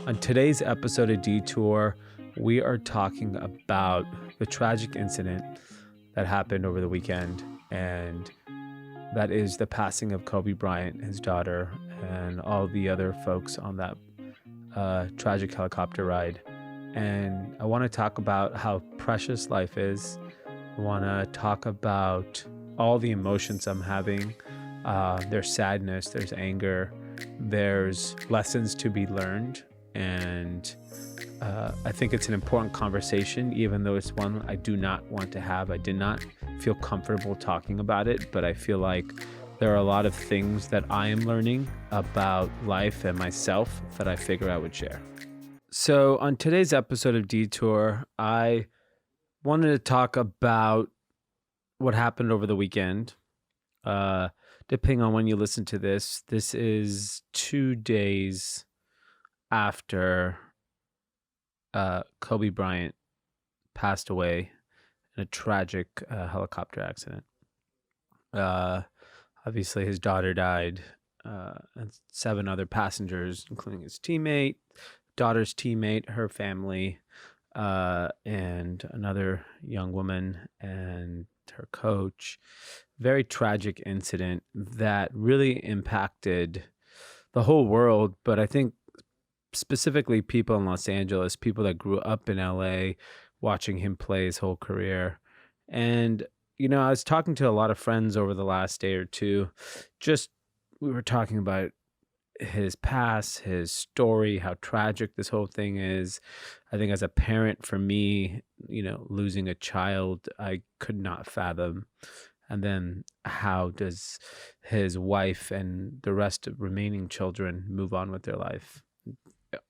On today's episode of Detour, we are talking about the tragic incident that happened over the weekend, and that is the passing of Kobe Bryant, his daughter, and all the other folks on that tragic helicopter ride. And I want to talk about how precious life is. I want to talk about all the emotions I'm having. There's sadness, there's anger, there's lessons to be learned. And I think it's an important conversation, even though it's one I do not want to have. I did not feel comfortable talking about it, but I feel like there are a lot of things that I am learning about life and myself that I figure I would share. So on today's episode of Detour, I wanted to talk about what happened over the weekend. Depending on when you listen to this, this is 2 days after Kobe Bryant passed away in a tragic helicopter accident. Obviously, his daughter died, and 7 other passengers, including his teammate, daughter's teammate, her family, and another young woman and her coach. Very tragic incident that really impacted the whole world, but I think specifically people in Los Angeles, people that grew up in LA, watching him play his whole career. And, I was talking to a lot of friends over the last day or two. We were talking about his past, his story, how tragic this whole thing is. I think as a parent, for me, losing a child, I could not fathom. And then how does his wife and the rest of remaining children move on with their life?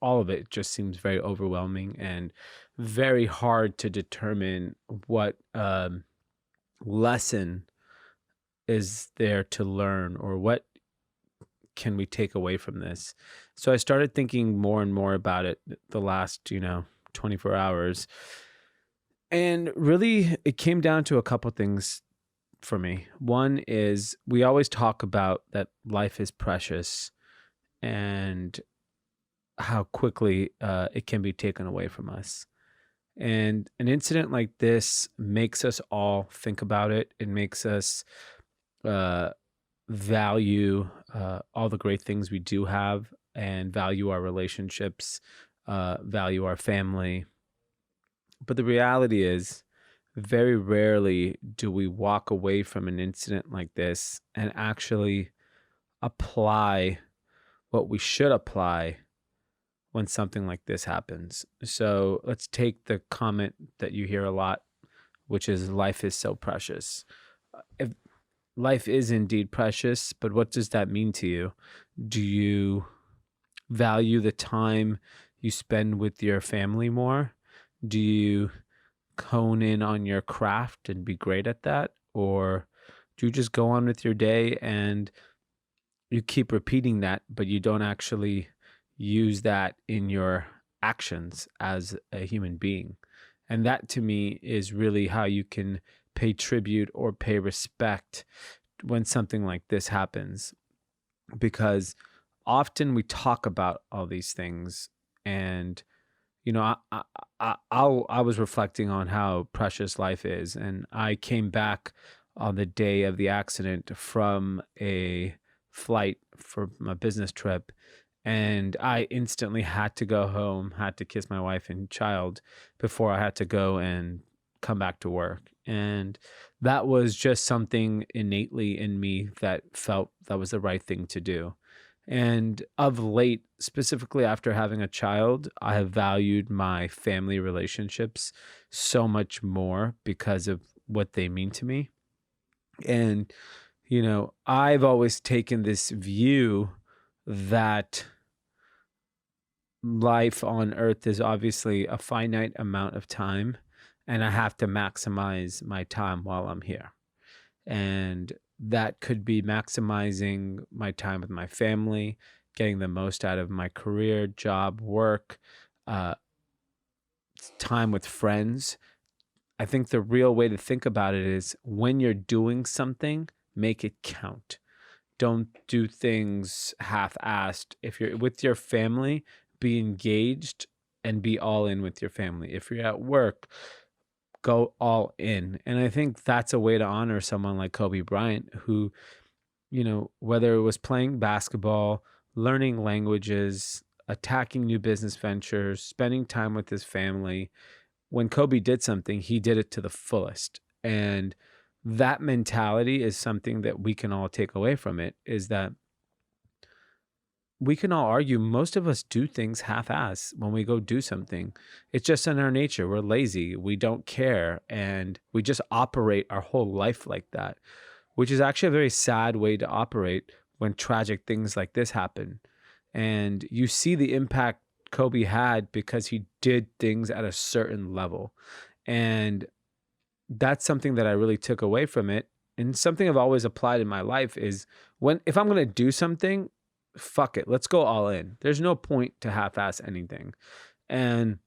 All of it just seems very overwhelming and very hard to determine what lesson is there to learn, or what can we take away from this. So I started thinking more and more about it the last 24 hours, and really it came down to a couple things for me. One is, we always talk about that life is precious and how quickly it can be taken away from us. And an incident like this makes us all think about it. It makes us value all the great things we do have, and value our relationships, value our family. But the reality is, very rarely do we walk away from an incident like this and actually apply what we should apply when something like this happens. So let's take the comment that you hear a lot, which is life is so precious. If life is indeed precious, but what does that mean to you? Do you value the time you spend with your family more? Do you hone in on your craft and be great at that? Or do you just go on with your day and you keep repeating that, but you don't actually use that in your actions as a human being? And that, to me, is really how you can pay tribute or pay respect when something like this happens. Because often we talk about all these things, and I was reflecting on how precious life is, and I came back on the day of the accident from a flight for my business trip, and I instantly had to go home, had to kiss my wife and child before I had to go and come back to work. And that was just something innately in me that felt that was the right thing to do. And of late, specifically after having a child, I have valued my family relationships so much more because of what they mean to me. And, I've always taken this view that life on earth is obviously a finite amount of time, and I have to maximize my time while I'm here. And that could be maximizing my time with my family, getting the most out of my career, job, work, time with friends. I think the real way to think about it is, when you're doing something, make it count. Don't do things half-assed. If you're with your family, be engaged and be all in with your family. If you're at work, go all in. And I think that's a way to honor someone like Kobe Bryant, who, whether it was playing basketball, learning languages, attacking new business ventures, spending time with his family, when Kobe did something, he did it to the fullest. And that mentality is something that we can all take away from it, is that we can all argue most of us do things half-ass when we go do something. It's just in our nature. We're lazy. We don't care. And we just operate our whole life like that, which is actually a very sad way to operate when tragic things like this happen. And you see the impact Kobe had because he did things at a certain level. And that's something that I really took away from it. And something I've always applied in my life is, if I'm going to do something, fuck it, let's go all in. There's no point to half-ass anything. And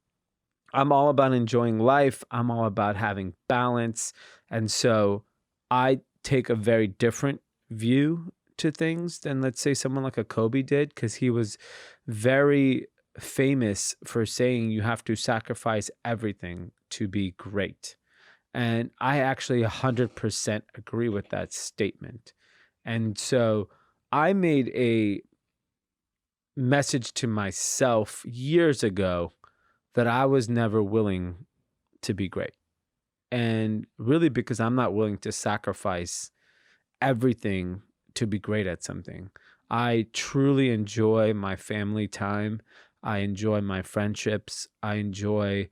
I'm all about enjoying life. I'm all about having balance. And so I take a very different view to things than, let's say, someone like a Kobe did, because he was very famous for saying you have to sacrifice everything to be great. And I actually 100% agree with that statement. And so I made a message to myself years ago that I was never willing to be great. And really, because I'm not willing to sacrifice everything to be great at something. I truly enjoy my family time. I enjoy my friendships. I enjoy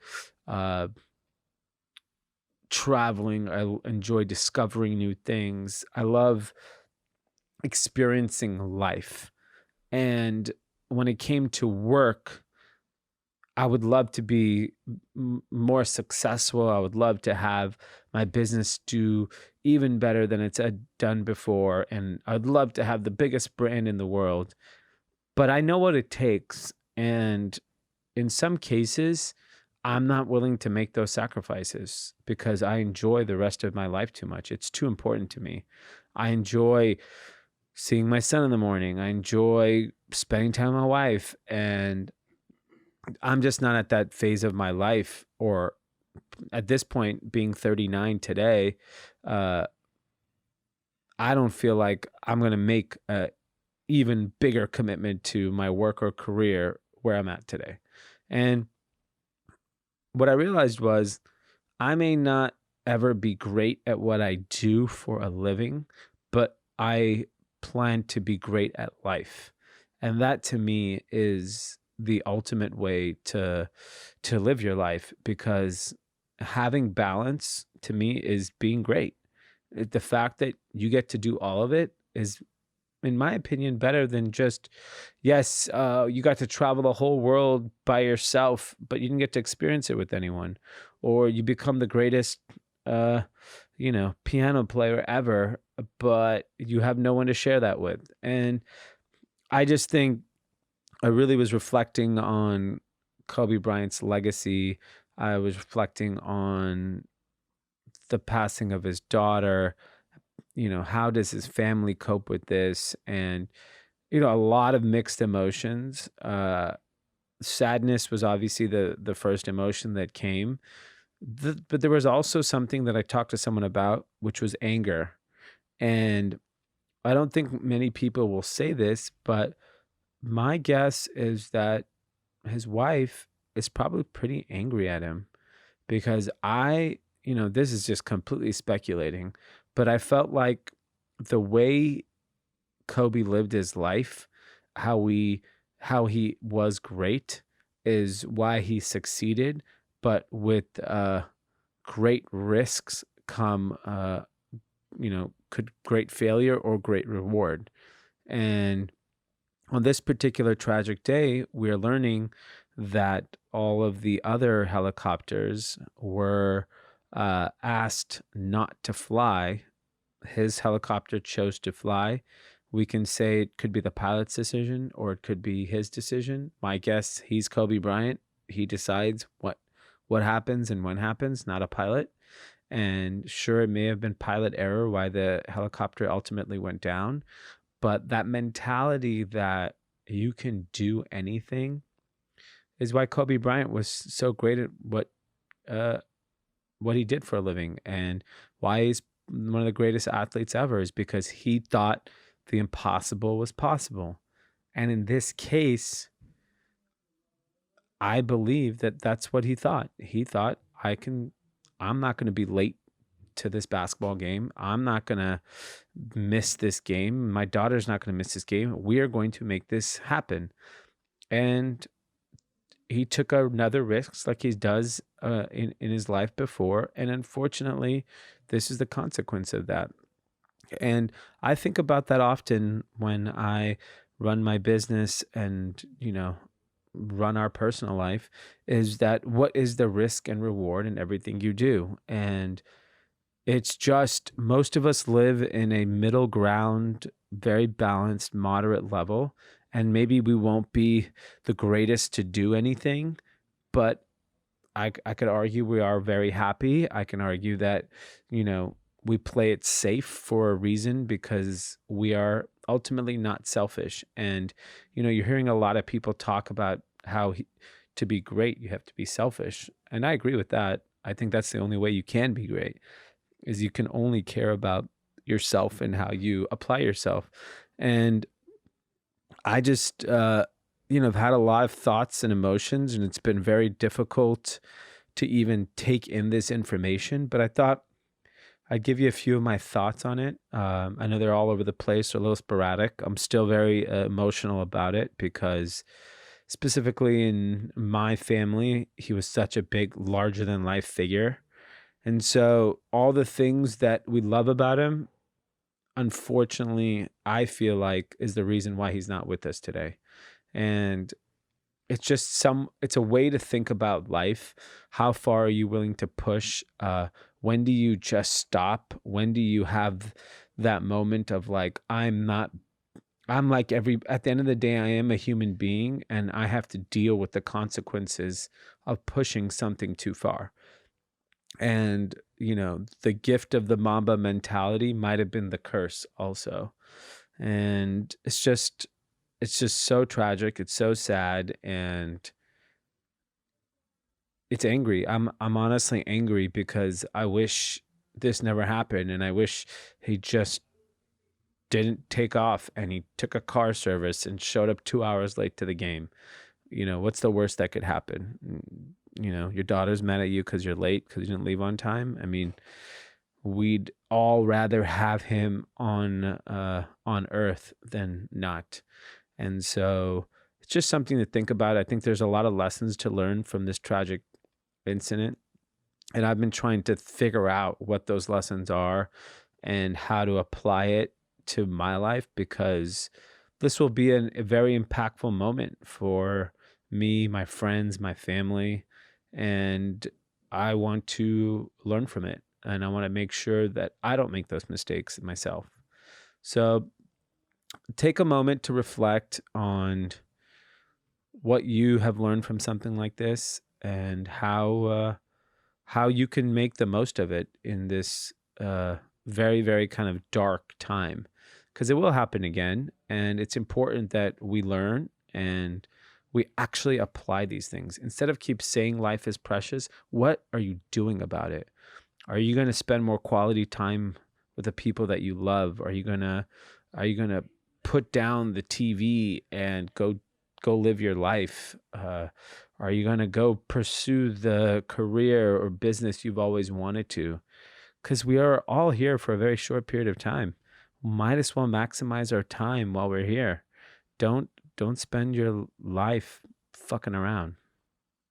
traveling. I enjoy discovering new things. I love experiencing life. And when it came to work, I would love to be more successful. I would love to have my business do even better than it's done before. And I'd love to have the biggest brand in the world. But I know what it takes. And in some cases, I'm not willing to make those sacrifices because I enjoy the rest of my life too much. It's too important to me. I enjoy seeing my son in the morning. I enjoy spending time with my wife. And I'm just not at that phase of my life, or at this point, being 39 today, I don't feel like I'm going to make a even bigger commitment to my work or career where I'm at today. And what I realized was, I may not ever be great at what I do for a living, but I plan to be great at life. And that to me is the ultimate way to live your life, because having balance to me is being great. The fact that you get to do all of it is, in my opinion, better than just, yes, you got to travel the whole world by yourself, but you didn't get to experience it with anyone, or you become the greatest, piano player ever, but you have no one to share that with. And I just think I really was reflecting on Kobe Bryant's legacy. I was reflecting on the passing of his daughter. How does his family cope with this? And, a lot of mixed emotions. Sadness was obviously the first emotion that came. But there was also something that I talked to someone about, which was anger. And I don't think many people will say this, but my guess is that his wife is probably pretty angry at him, because this is just completely speculating, but I felt like the way Kobe lived his life, how he was great, is why he succeeded. But with great risks come, could great failure or great reward. And on this particular tragic day, we're learning that all of the other helicopters were asked not to fly. His helicopter chose to fly. We can say it could be the pilot's decision or it could be his decision. My guess, he's Kobe Bryant. He decides what happens and when happens, not a pilot. And sure, it may have been pilot error why the helicopter ultimately went down. But that mentality that you can do anything is why Kobe Bryant was so great at uh, what he did for a living, and why he's one of the greatest athletes ever, is because he thought the impossible was possible. And in this case, I believe that that's what he thought. He thought, I'm not going to be late to this basketball game. I'm not going to miss this game. My daughter's not going to miss this game. We are going to make this happen. And he took another risk like he does in his life before. And unfortunately, this is the consequence of that. And I think about that often when I run my business and, run our personal life, is that what is the risk and reward in everything you do? And it's just most of us live in a middle ground, very balanced, moderate level. And maybe we won't be the greatest to do anything, but I could argue we are very happy. I can argue that, we play it safe for a reason because we are ultimately not selfish. And, you're hearing a lot of people talk about how to be great, you have to be selfish. And I agree with that. I think that's the only way you can be great, is you can only care about yourself and how you apply yourself. And I just, have had a lot of thoughts and emotions, and it's been very difficult to even take in this information. But I thought I'd give you a few of my thoughts on it. I know they're all over the place or a little sporadic. I'm still very emotional about it because, specifically in my family, he was such a big, larger than life figure. And so all the things that we love about him, unfortunately, I feel like is the reason why he's not with us today. And it's a way to think about life. How far are you willing to push? When do you just stop? When do you have that moment of like, at the end of the day, I am a human being and I have to deal with the consequences of pushing something too far. And, the gift of the Mamba mentality might have been the curse also. And it's just so tragic. It's so sad. And it's angry. I'm honestly angry because I wish this never happened. And I wish he just didn't take off and he took a car service and showed up 2 hours late to the game. What's the worst that could happen? Your daughter's mad at you because you're late because you didn't leave on time. I mean, we'd all rather have him on earth than not. And so it's just something to think about. I think there's a lot of lessons to learn from this tragic incident. And I've been trying to figure out what those lessons are and how to apply it to my life, because this will be a very impactful moment for me, my friends, my family. And I want to learn from it. And I want to make sure that I don't make those mistakes myself. So take a moment to reflect on what you have learned from something like this and how you can make the most of it in this very, very kind of dark time, because it will happen again. And it's important that we learn and we actually apply these things. Instead of keep saying life is precious, what are you doing about it? Are you going to spend more quality time with the people that you love? Are you going to put down the TV and go live your life? Are you going to go pursue the career or business you've always wanted to? Because we are all here for a very short period of time. Might as well maximize our time while we're here. Don't spend your life fucking around.